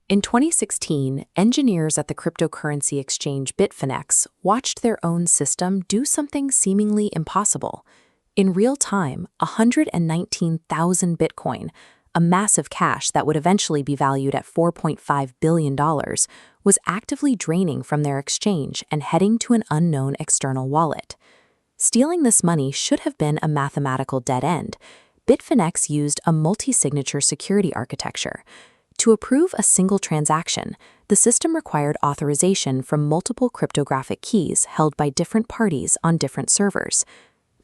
In 2016, engineers at the cryptocurrency exchange Bitfinex watched their own system do something seemingly impossible. In real time, 119,000 Bitcoin, a massive cache that would eventually be valued at $4.5 billion, was actively draining from their exchange and heading to an unknown external wallet. Stealing this money should have been a mathematical dead end. Bitfinex used a multi-signature security architecture. To approve a single transaction, the system required authorization from multiple cryptographic keys held by different parties on different servers.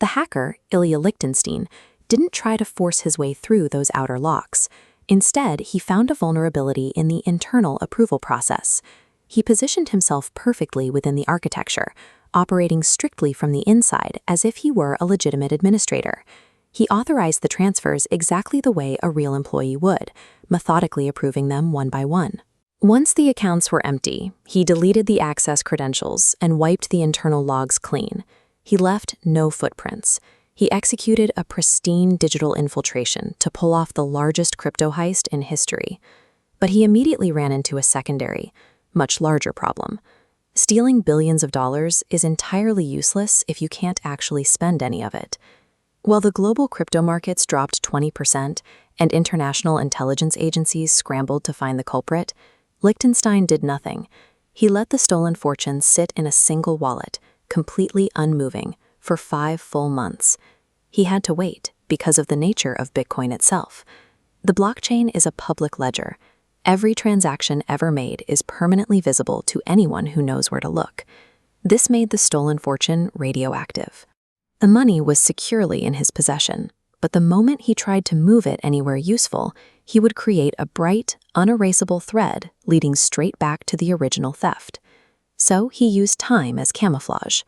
The hacker, Ilya Lichtenstein, didn't try to force his way through those outer locks. Instead, he found a vulnerability in the internal approval process. He positioned himself perfectly within the architecture, operating strictly from the inside as if he were a legitimate administrator. He authorized the transfers exactly the way a real employee would, methodically approving them one by one. Once the accounts were empty, he deleted the access credentials and wiped the internal logs clean. He left no footprints. He executed a pristine digital infiltration to pull off the largest crypto heist in history. But he immediately ran into a secondary, much larger problem. Stealing billions of dollars is entirely useless if you can't actually spend any of it. While the global crypto markets dropped 20% and international intelligence agencies scrambled to find the culprit, Lichtenstein did nothing. He let the stolen fortunes sit in a single wallet, completely unmoving, for 5 full months. He had to wait because of the nature of Bitcoin itself. The blockchain is a public ledger. Every transaction ever made is permanently visible to anyone who knows where to look. This made the stolen fortune radioactive. The money was securely in his possession, but the moment he tried to move it anywhere useful, he would create a bright, unerasable thread leading straight back to the original theft. So he used time as camouflage.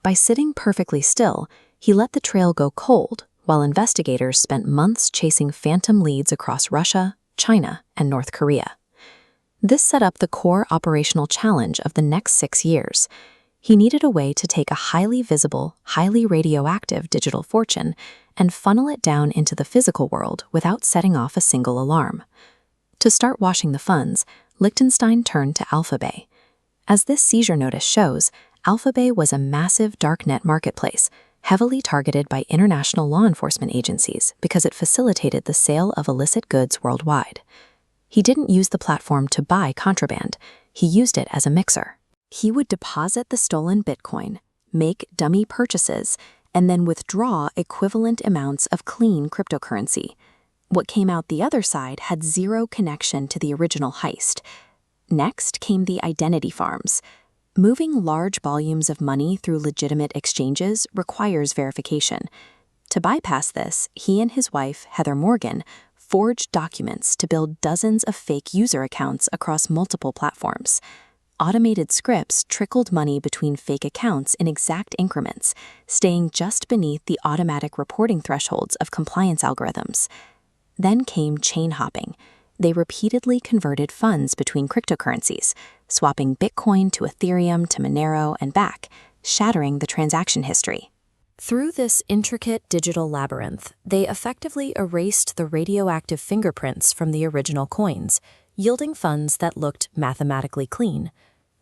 By sitting perfectly still, he let the trail go cold, while investigators spent months chasing phantom leads across Russia, China, and North Korea. This set up the core operational challenge of the next 6 years. He needed a way to take a highly visible, highly radioactive digital fortune and funnel it down into the physical world without setting off a single alarm. To start washing the funds, Lichtenstein turned to Alphabay. As this seizure notice shows, Alphabay was a massive darknet marketplace, heavily targeted by international law enforcement agencies because it facilitated the sale of illicit goods worldwide. He didn't use the platform to buy contraband. He used it as a mixer. He would deposit the stolen Bitcoin, make dummy purchases, and then withdraw equivalent amounts of clean cryptocurrency. What came out the other side had zero connection to the original heist. Next came the identity farms. Moving large volumes of money through legitimate exchanges requires verification. To bypass this, he and his wife, Heather Morgan, forged documents to build dozens of fake user accounts across multiple platforms. Automated scripts trickled money between fake accounts in exact increments, staying just beneath the automatic reporting thresholds of compliance algorithms. Then came chain hopping. They repeatedly converted funds between cryptocurrencies, swapping Bitcoin to Ethereum to Monero and back, shattering the transaction history. Through this intricate digital labyrinth, they effectively erased the radioactive fingerprints from the original coins, yielding funds that looked mathematically clean.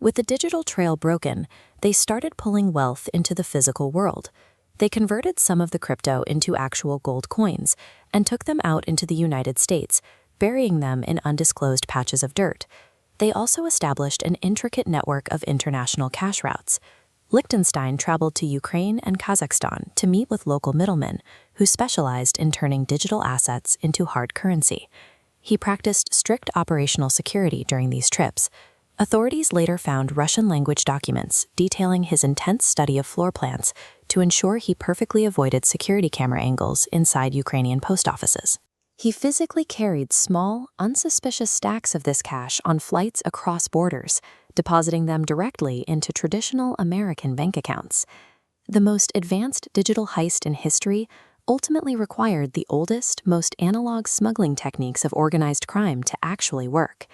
With the digital trail broken, they started pulling wealth into the physical world. They converted some of the crypto into actual gold coins and took them out into the United States, burying them in undisclosed patches of dirt. They also established an intricate network of international cash routes. Lichtenstein traveled to Ukraine and Kazakhstan to meet with local middlemen who specialized in turning digital assets into hard currency. He practiced strict operational security during these trips. Authorities later found Russian-language documents detailing his intense study of floor plans to ensure he perfectly avoided security camera angles inside Ukrainian post offices. He physically carried small, unsuspicious stacks of this cash on flights across borders, depositing them directly into traditional American bank accounts. The most advanced digital heist in history ultimately required the oldest, most analog smuggling techniques of organized crime to actually work.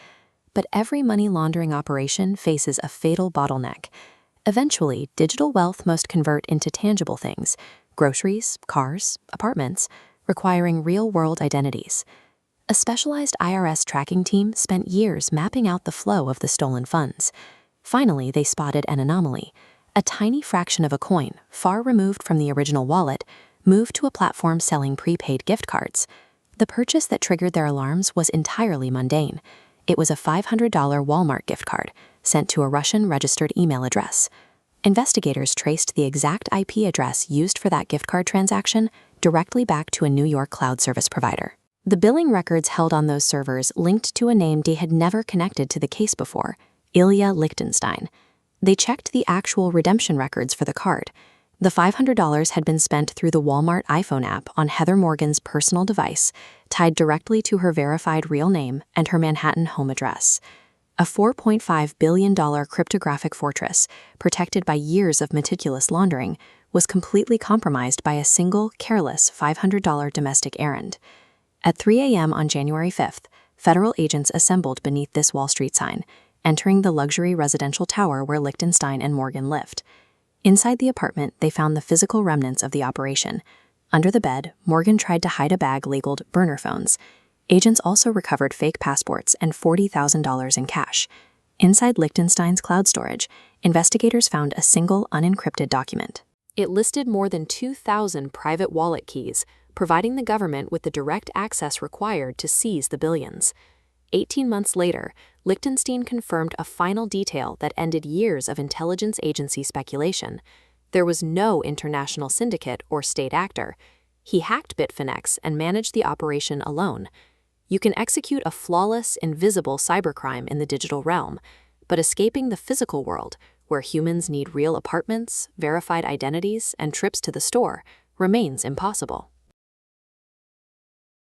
But every money laundering operation faces a fatal bottleneck. Eventually, digital wealth must convert into tangible things, groceries, cars, apartments, requiring real-world identities. A specialized IRS tracking team spent years mapping out the flow of the stolen funds. Finally, they spotted an anomaly. A tiny fraction of a coin, far removed from the original wallet, moved to a platform selling prepaid gift cards. The purchase that triggered their alarms was entirely mundane. It was a $500 Walmart gift card, sent to a Russian-registered email address. Investigators traced the exact IP address used for that gift card transaction directly back to a New York cloud service provider. The billing records held on those servers linked to a name they had never connected to the case before, Ilya Lichtenstein. They checked the actual redemption records for the card. The $500 had been spent through the Walmart iPhone app on Heather Morgan's personal device, tied directly to her verified real name and her Manhattan home address. A $4.5 billion cryptographic fortress, protected by years of meticulous laundering, was completely compromised by a single, careless $500 domestic errand. At 3 a.m. on January 5th, federal agents assembled beneath this Wall Street sign, entering the luxury residential tower where Lichtenstein and Morgan lived. Inside the apartment, they found the physical remnants of the operation. Under the bed, Morgan tried to hide a bag labeled burner phones. Agents also recovered fake passports and $40,000 in cash. Inside Lichtenstein's cloud storage, investigators found a single unencrypted document. It listed more than 2,000 private wallet keys, providing the government with the direct access required to seize the billions. 18 months later, Lichtenstein confirmed a final detail that ended years of intelligence agency speculation. There was no international syndicate or state actor. He hacked Bitfinex and managed the operation alone. You can execute a flawless, invisible cybercrime in the digital realm, but escaping the physical world, where humans need real apartments, verified identities, and trips to the store, remains impossible.